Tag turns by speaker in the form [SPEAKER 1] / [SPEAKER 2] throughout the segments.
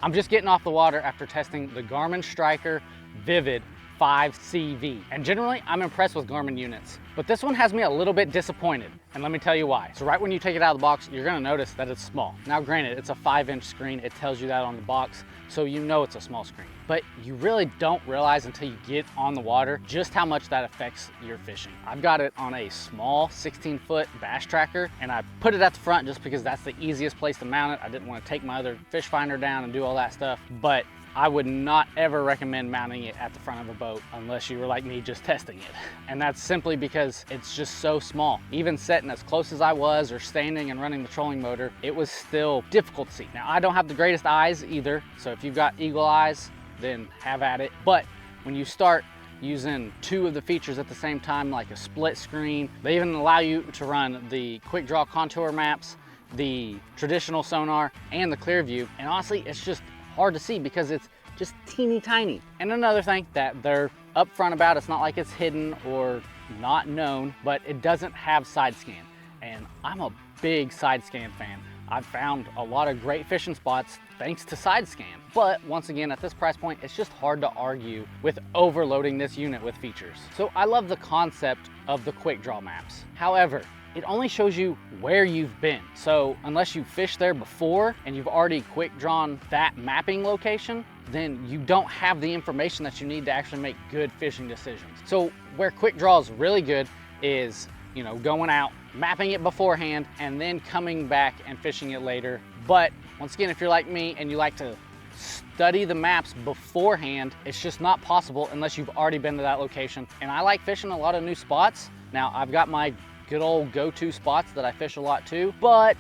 [SPEAKER 1] I'm just getting off the water after testing the Garmin Striker Vivid 5CV. And generally, I'm impressed with Garmin units. But this one has me a little bit disappointed, and let me tell you why. So right when you take it out of the box, you're gonna notice that it's small. Now granted, it's a 5-inch screen. It tells you that on the box, so you know it's a small screen. But you really don't realize until you get on the water just how much that affects your fishing. I've got it on a small 16-foot bass tracker, and I put it at the front just because that's the easiest place to mount it. I didn't want to take my other fish finder down and do all that stuff, but I would not ever recommend mounting it at the front of a boat unless you were like me just testing it. And that's simply because it's just so small. Even sitting as close as I was or standing and running the trolling motor, it was still difficult to see. Now, I don't have the greatest eyes either, so if you've got eagle eyes, then have at it. But when you start using two of the features at the same time, like a split screen, they even allow you to run the Quickdraw contour maps, the traditional sonar, and the clear view. And honestly, it's just hard to see because it's just teeny tiny. And another thing that they're upfront about, it's not like it's hidden or not known, but it doesn't have side scan. And I'm a big side scan fan. I've found a lot of great fishing spots thanks to side scan. But once again, at this price point, it's just hard to argue with overloading this unit with features. So I love the concept of the Quickdraw maps. However, it only shows you where you've been. So unless you fished there before and you've already quick drawn that mapping location, then you don't have the information that you need to actually make good fishing decisions. So where Quickdraw is really good is, you know, going out, mapping it beforehand, and then coming back and fishing it later. But once again, if you're like me and you like to study the maps beforehand, it's just not possible unless you've already been to that location. And I like fishing a lot of new spots. Now, I've got my good old go-to spots that I fish a lot too, but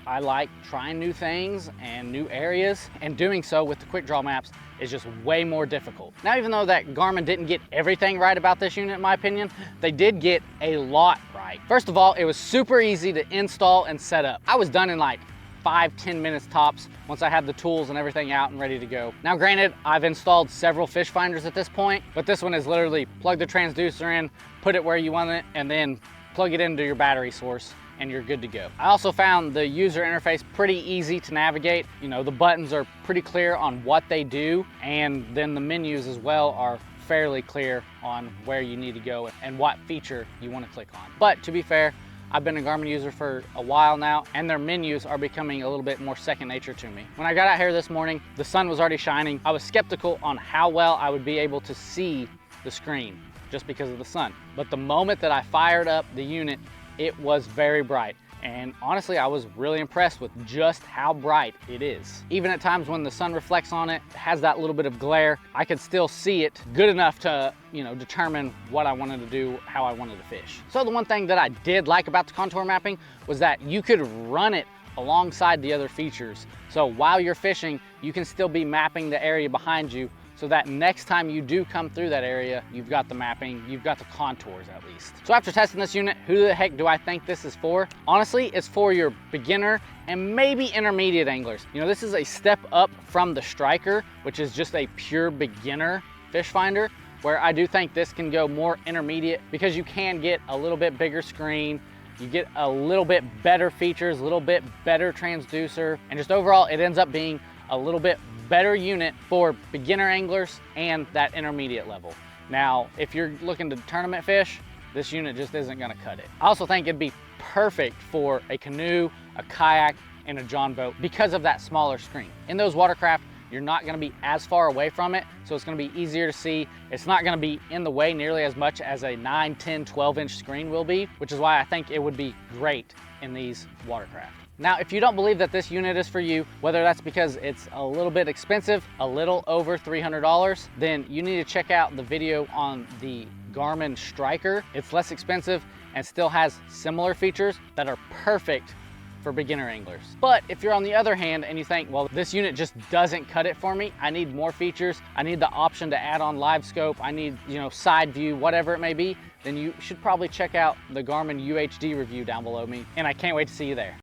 [SPEAKER 1] I like trying new things and new areas, and doing so with the Quickdraw maps is just way more difficult. Now, even though that Garmin didn't get everything right about this unit, in my opinion, they did get a lot right. First of all, it was super easy to install and set up. I was done in like 5-10 minutes tops once I had the tools and everything out and ready to go. Now granted, I've installed several fish finders at this point, but this one is literally plug the transducer in, put it where you want it, and then plug it into your battery source and you're good to go. I also found the user interface pretty easy to navigate. You know, the buttons are pretty clear on what they do, and then the menus as well are fairly clear on where you need to go and what feature you want to click on. But to be fair, I've been a Garmin user for a while now, and their menus are becoming a little bit more second nature to me. When I got out here this morning, the sun was already shining. I was skeptical on how well I would be able to see the screen just because of the sun. But the moment that I fired up the unit, it was very bright. And honestly, I was really impressed with just how bright it is. Even at times when the sun reflects on it, has that little bit of glare, I could still see it good enough to, you know, determine what I wanted to do, how I wanted to fish. So the one thing that I did like about the contour mapping was that you could run it alongside the other features. So while you're fishing, you can still be mapping the area behind you, so that next time you do come through that area, you've got the mapping, you've got the contours at least. So after testing this unit, who the heck do I think this is for? Honestly, it's for your beginner and maybe intermediate anglers. You know, this is a step up from the Striker, which is just a pure beginner fish finder, where I do think this can go more intermediate because you can get a little bit bigger screen, you get a little bit better features, a little bit better transducer, and just overall, it ends up being a little bit better unit for beginner anglers and that intermediate level. Now, if you're looking to tournament fish, this unit just isn't gonna cut it. I also think it'd be perfect for a canoe, a kayak, and a john boat because of that smaller screen. In those watercraft, you're not gonna be as far away from it, so it's gonna be easier to see. It's not gonna be in the way nearly as much as a 9, 10, 12-inch screen will be, which is why I think it would be great in these watercraft. Now, if you don't believe that this unit is for you, whether that's because it's a little bit expensive, a little over $300, then you need to check out the video on the Garmin Striker. It's less expensive and still has similar features that are perfect for beginner anglers. But if you're on the other hand and you think, well, this unit just doesn't cut it for me, I need more features, I need the option to add on live scope, I need, you know, side view, whatever it may be, then you should probably check out the Garmin UHD review down below me, and I can't wait to see you there.